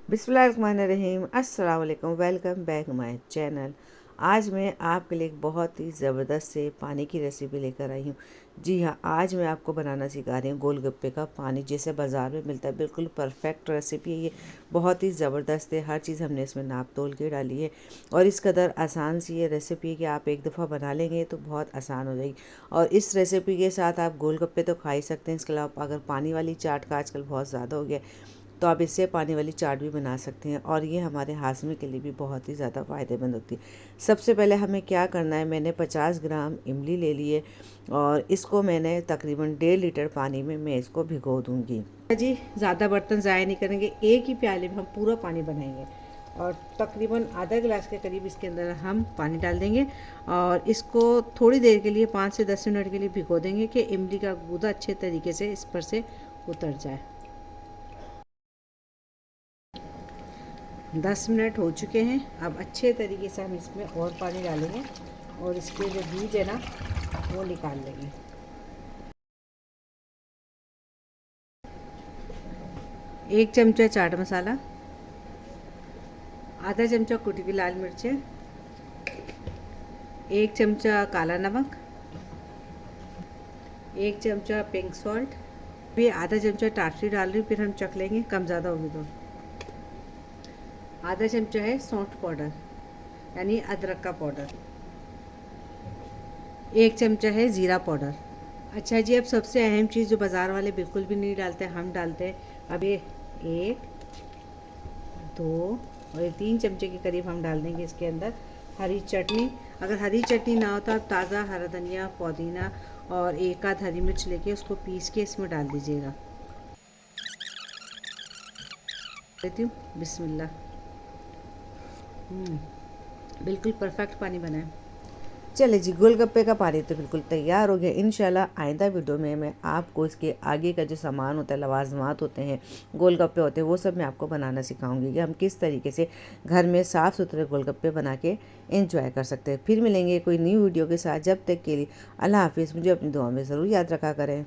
बिस्मिल्लाहिर्रहमानिर्रहीम। अस्सलाम वालेकुम। Welcome back my channel. आज मैं आपके लिए एक बहुत ही ज़बरदस्त से पानी की रेसिपी लेकर आई हूँ। जी हाँ, आज मैं आपको बनाना सिखा रही हूँ गोलगप्पे का पानी, जैसे बाज़ार में मिलता है। बिल्कुल परफेक्ट रेसिपी है ये, बहुत ही ज़बरदस्त है। हर चीज़ हमने इसमें नाप तोल के डाली है और इस कदर आसान सी ये रेसिपी है कि आप एक दफ़ा बना लेंगे तो बहुत आसान हो जाएगी। और इस रेसिपी के साथ आप गोलगप्पे तो खा ही सकते हैं। इसके अलावा अगर पानी वाली चाट का आजकल बहुत ज़्यादा हो गया, तो आप इससे पानी वाली चाट भी बना सकते हैं और ये हमारे हाजमे के लिए भी बहुत ही ज़्यादा फ़ायदेमंद होती है। सबसे पहले हमें क्या करना है, मैंने 50 ग्राम इमली ले लिए और इसको मैंने तकरीबन 1.5 लीटर पानी में मैं इसको भिगो दूँगी। जी, ज़्यादा बर्तन ज़ाया नहीं करेंगे, एक ही प्याले में हम पूरा पानी बनाएंगे और तकरीबन आधा गिलास के करीब इसके अंदर हम पानी डाल देंगे और इसको थोड़ी देर के लिए 5 से 10 मिनट के लिए भिगो देंगे कि इमली का गूदा अच्छे तरीके से इस पर से उतर जाए। 10 मिनट हो चुके हैं। अब अच्छे तरीके से हम इसमें और पानी डालेंगे और इसके जो बीज है ना वो निकाल लेंगे। एक चमचा चाट मसाला, आधा चमचा कुटी हुई लाल मिर्चें, एक चमचा काला नमक, एक चमचा पिंक सॉल्ट, फिर आधा चमचा टाटरी डाल रही हूँ, फिर हम चख लेंगे कम ज़्यादा होगी तो। आधा चमचा है सौंठ पाउडर यानी अदरक का पाउडर, एक चमचा है ज़ीरा पाउडर। अच्छा जी, अब सबसे अहम चीज़ जो बाज़ार वाले बिल्कुल भी नहीं डालते, हम डालते हैं। अब ये 1, 2 और ये 3 चमचे के करीब हम डाल देंगे इसके अंदर हरी चटनी। अगर हरी चटनी ना हो तो आप ताज़ा हरा धनिया, पुदीना और एक आध हरी मिर्च लेके उसको पीस के इसमें डाल दीजिएगा। देती हूँ, बिस्मिल्लाह। बिल्कुल परफेक्ट पानी बना है। चले जी, गोलगप्पे का पानी तो बिल्कुल तैयार हो गया। इंशाल्लाह आइंदा वीडियो में मैं आपको इसके आगे का जो सामान होता है, लवाजमात होते हैं, गोलगप्पे होते हैं, वो सब मैं आपको बनाना सिखाऊंगी कि हम किस तरीके से घर में साफ़ सुथरे गोलगप्पे बना के एंजॉय कर सकते हैं। फिर मिलेंगे कोई न्यू वीडियो के साथ। जब तक के लिए अल्लाह हाफिज़। मुझे अपनी दुआ में ज़रूर याद रखा करें।